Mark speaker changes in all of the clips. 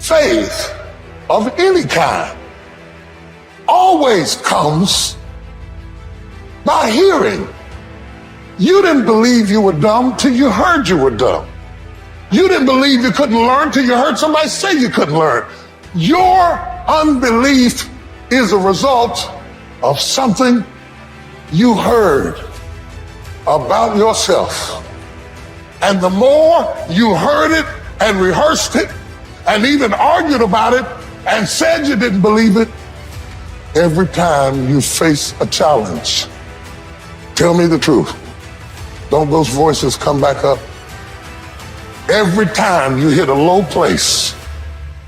Speaker 1: Faith of any kind always comes by hearing. You didn't believe you were dumb till you heard you were dumb. You didn't believe you couldn't learn till you heard somebody say you couldn't learn. Your unbelief is a result of something you heard about yourself. And the more you heard it and rehearsed it and even argued about it and said you didn't believe it, every time you face a challenge, tell me the truth. Don't those voices come back up? Every time you hit a low place,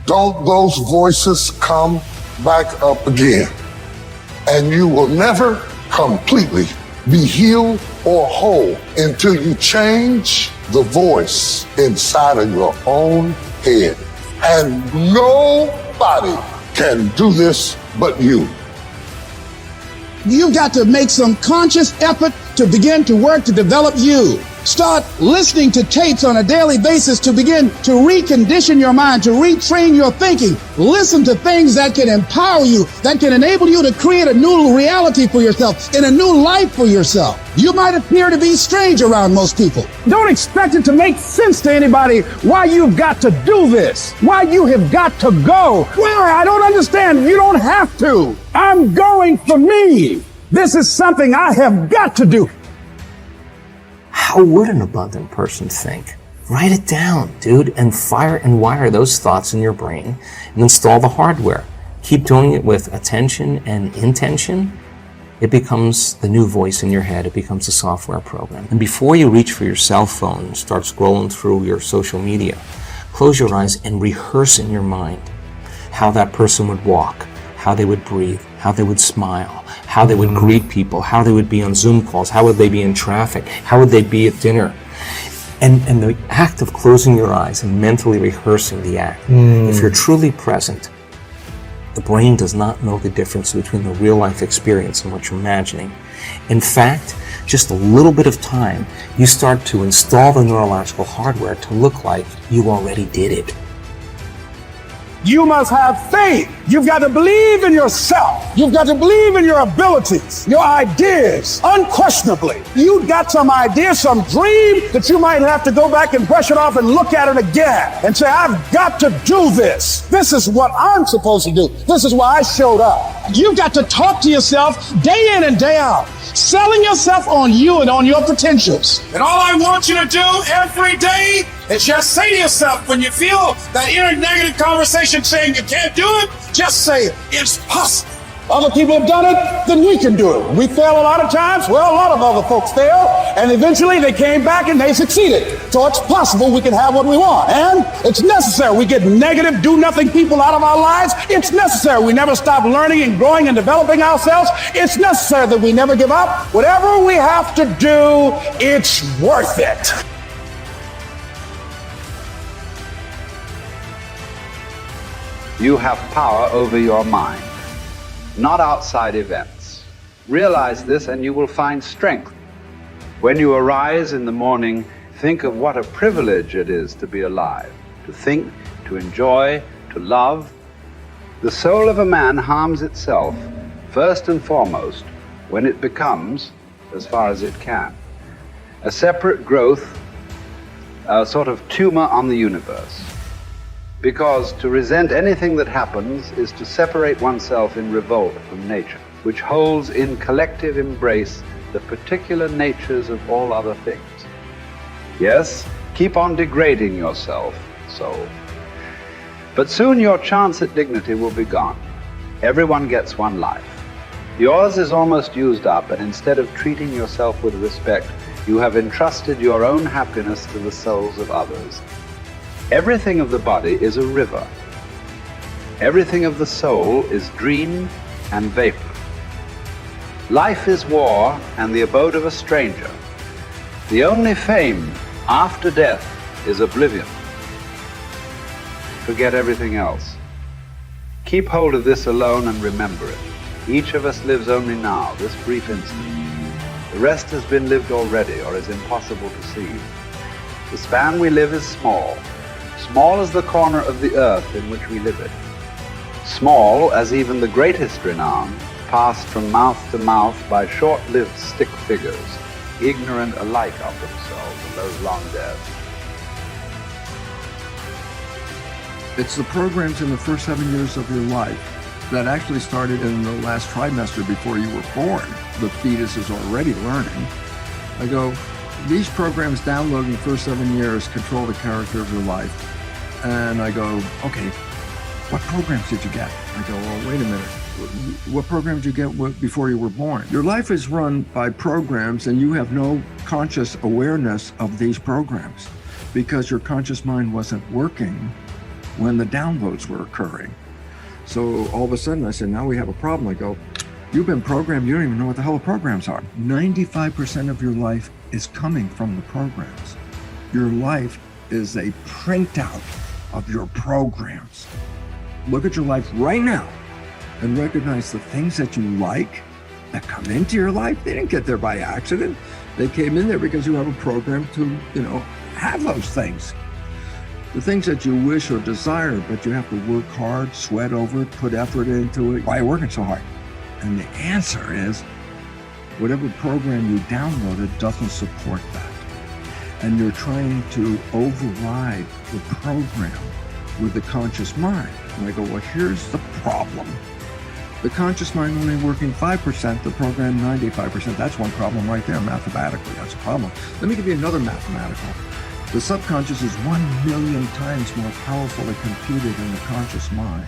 Speaker 1: don't those voices come back up again? And you will never completely be healed or whole until you change the voice inside of your own head. And nobody can do this but you.
Speaker 2: You've got to make some conscious effort to begin to work to develop you. Start listening to tapes on a daily basis to begin to recondition your mind, to retrain your thinking. Listen to things that can empower you, that can enable you to create a new reality for yourself and a new life for yourself. You might appear to be strange around most people.
Speaker 3: Don't expect it to make sense to anybody why you've got to do this, why you have got to go. Well, I don't understand. You don't have to. I'm going for me. This is something I have got to do.
Speaker 4: How would an abundant person think? Write it down, dude, and fire and wire those thoughts in your brain and install the hardware. Keep doing it with attention and intention. It becomes the new voice in your head. It becomes a software program. And before you reach for your cell phone and start scrolling through your social media, close your eyes and rehearse in your mind how that person would walk, how they would breathe, how they would smile, how they would greet people, how they would be on Zoom calls, how would they be in traffic, how would they be at dinner. And the act of closing your eyes and mentally rehearsing the act, if you're truly present, the brain does not know the difference between the real life experience and what you're imagining. In fact, just a little bit of time, you start to install the neurological hardware to look like you already did it.
Speaker 3: You must have faith. You've got to believe in yourself. You've got to believe in your abilities, your ideas, unquestionably. You've got some idea, some dream that you might have to go back and brush it off and look at it again and say, I've got to do this. This is what I'm supposed to do. This is why I showed up.
Speaker 2: You've got to talk to yourself day in and day out, selling yourself on you and on your potentials.
Speaker 5: And all I want you to do every day is just say to yourself, when you feel that inner negative conversation saying you can't do it, just say, it's possible.
Speaker 3: Other people have done it, then we can do it. We fail a lot of times. Well, a lot of other folks fail, and eventually they came back and they succeeded. So it's possible we can have what we want. And it's necessary. We get negative, do-nothing people out of our lives. It's necessary. We never stop learning and growing and developing ourselves. It's necessary that we never give up. Whatever we have to do, it's worth it.
Speaker 6: You have power over your mind, not outside events. Realize this and you will find strength. When you arise in the morning, think of what a privilege it is to be alive, to think, to enjoy, to love. The soul of a man harms itself, first and foremost, when it becomes, as far as it can, a separate growth, a sort of tumor on the universe. Because to resent anything that happens is to separate oneself in revolt from nature, which holds in collective embrace the particular natures of all other things. Yes, keep on degrading yourself, soul. But soon your chance at dignity will be gone. Everyone gets one life. Yours is almost used up, and instead of treating yourself with respect, you have entrusted your own happiness to the souls of others. Everything of the body is a river. Everything of the soul is dream and vapor. Life is war and the abode of a stranger. The only fame after death is oblivion. Forget everything else. Keep hold of this alone and remember it. Each of us lives only now, this brief instant. The rest has been lived already or is impossible to see. The span we live is small small as the corner of the earth in which we live it, small as even the greatest renown, passed from mouth to mouth by short-lived stick figures, ignorant alike of themselves in those long days.
Speaker 7: It's the programs in the first 7 years of your life that actually started in the last trimester before you were born. The fetus is already learning. I go, these programs downloaded in the first 7 years control the character of your life. And I go, okay, what programs did you get? I go, well, wait a minute. What programs did you get before you were born? Your life is run by programs and you have no conscious awareness of these programs because your conscious mind wasn't working when the downloads were occurring. So all of a sudden I said, now we have a problem. I go, you've been programmed, you don't even know what the hell the programs are. 95% of your life is coming from the programs. Your life is a printout of your programs. Look at your life right now and recognize the things that you like that come into your life. They didn't get there by accident. They came in there because you have a program to, have those things. The things that you wish or desire, but you have to work hard, sweat over it, put effort into it. Why are you working so hard? And the answer is, whatever program you downloaded doesn't support that. And you're trying to override the program with the conscious mind. And I go, well, here's the problem. The conscious mind only working 5%, the program 95%. That's one problem right there, mathematically. That's a problem. Let me give you another mathematical. The subconscious is 1 million times more powerfully computed than the conscious mind.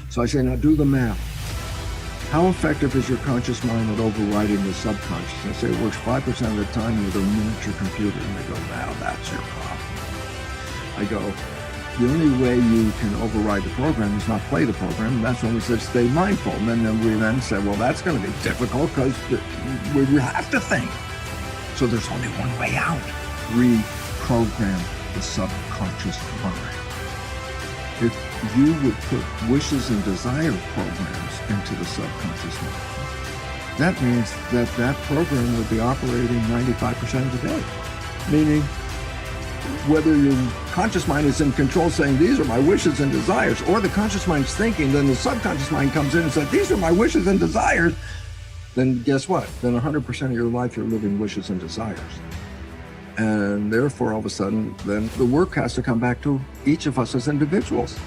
Speaker 7: So I say, now do the math. How effective is your conscious mind at overriding the subconscious? I say it works 5% of the time with a miniature computer. And they go, now that's your problem. I go, the only way you can override the program is not play the program. And that's when we said stay mindful. And then we then said, well, that's going to be difficult because we have to think. So there's only one way out. Reprogram the subconscious mind. If you would put wishes and desire programs into the subconscious mind, that means that that program would be operating 95% of the day. Meaning, whether your conscious mind is in control saying, these are my wishes and desires, or the conscious mind's thinking, then the subconscious mind comes in and says, these are my wishes and desires, then guess what? Then 100% of your life you're living wishes and desires. And therefore, all of a sudden, then the work has to come back to each of us as individuals.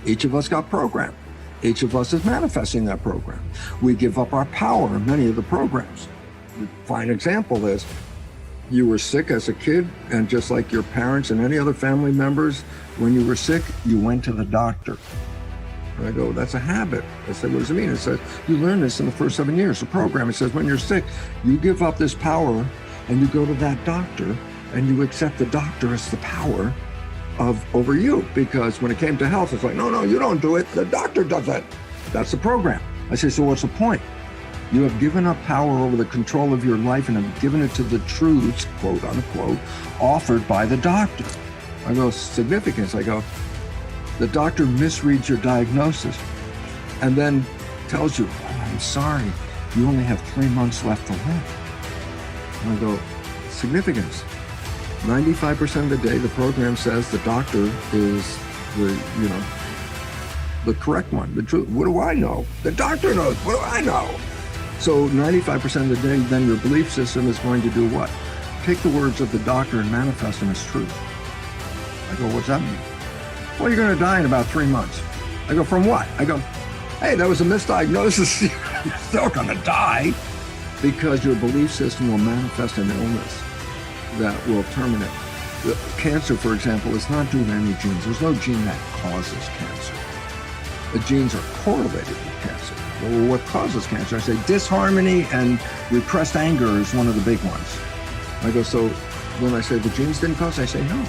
Speaker 7: Each of us got programmed. Each of us is manifesting that program. We give up our power in many of the programs. A fine example is, you were sick as a kid, and just like your parents and any other family members, when you were sick, you went to the doctor. And I go, that's a habit. I said, what does it mean? It says, you learn this in the first 7 years. The program, it says, when you're sick, you give up this power and you go to that doctor and you accept the doctor as the power over you. Because when it came to health, it's like, no, you don't do it. The doctor does it. That's the program. I say, so what's the point? You have given up power over the control of your life and have given it to the truths, quote unquote, offered by the doctor. I go, significance. I go, the doctor misreads your diagnosis and then tells you, oh, I'm sorry, you only have 3 months left to live. And I go, significance. 95% of the day, the program says the doctor is the correct one, the truth. What do I know? The doctor knows. What do I know? So 95% of the day, then your belief system is going to do what? Take the words of the doctor and manifest them as truth. I go, what's that mean? Well, you're going to die in about 3 months. I go, from what? I go, hey, that was a misdiagnosis. You're still going to die, because your belief system will manifest an illness that will terminate. Cancer, for example, is not due to any genes. There's no gene that causes cancer. The genes are correlated with cancer. Well, what causes cancer? I say disharmony and repressed anger is one of the big ones. I go, so when I say the genes didn't cause it, I say no.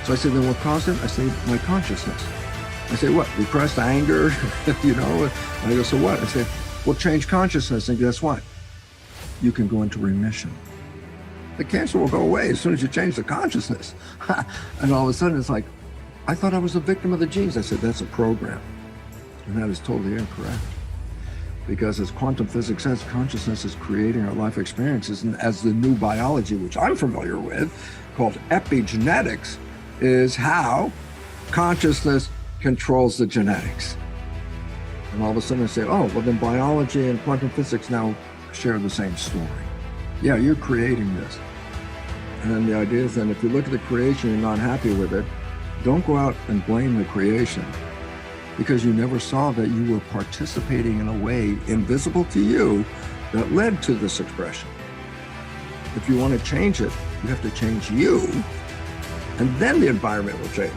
Speaker 7: So I say, then what caused it? I say my consciousness. I say, what? Repressed anger, And I go, so what? I say, well, change consciousness, and guess what? You can go into remission. The cancer will go away as soon as you change the consciousness. And all of a sudden it's like, I thought I was a victim of the genes. I said, that's a program. And that is totally incorrect. Because as quantum physics says, consciousness is creating our life experiences. And as the new biology, which I'm familiar with, called epigenetics, is how consciousness controls the genetics. And all of a sudden I say, oh, well then biology and quantum physics now share the same story. Yeah, you're creating this. And then the idea is then if you look at the creation and you're not happy with it, don't go out and blame the creation, because you never saw that you were participating in a way invisible to you that led to this expression. If you want to change it, you have to change you, and then the environment will change.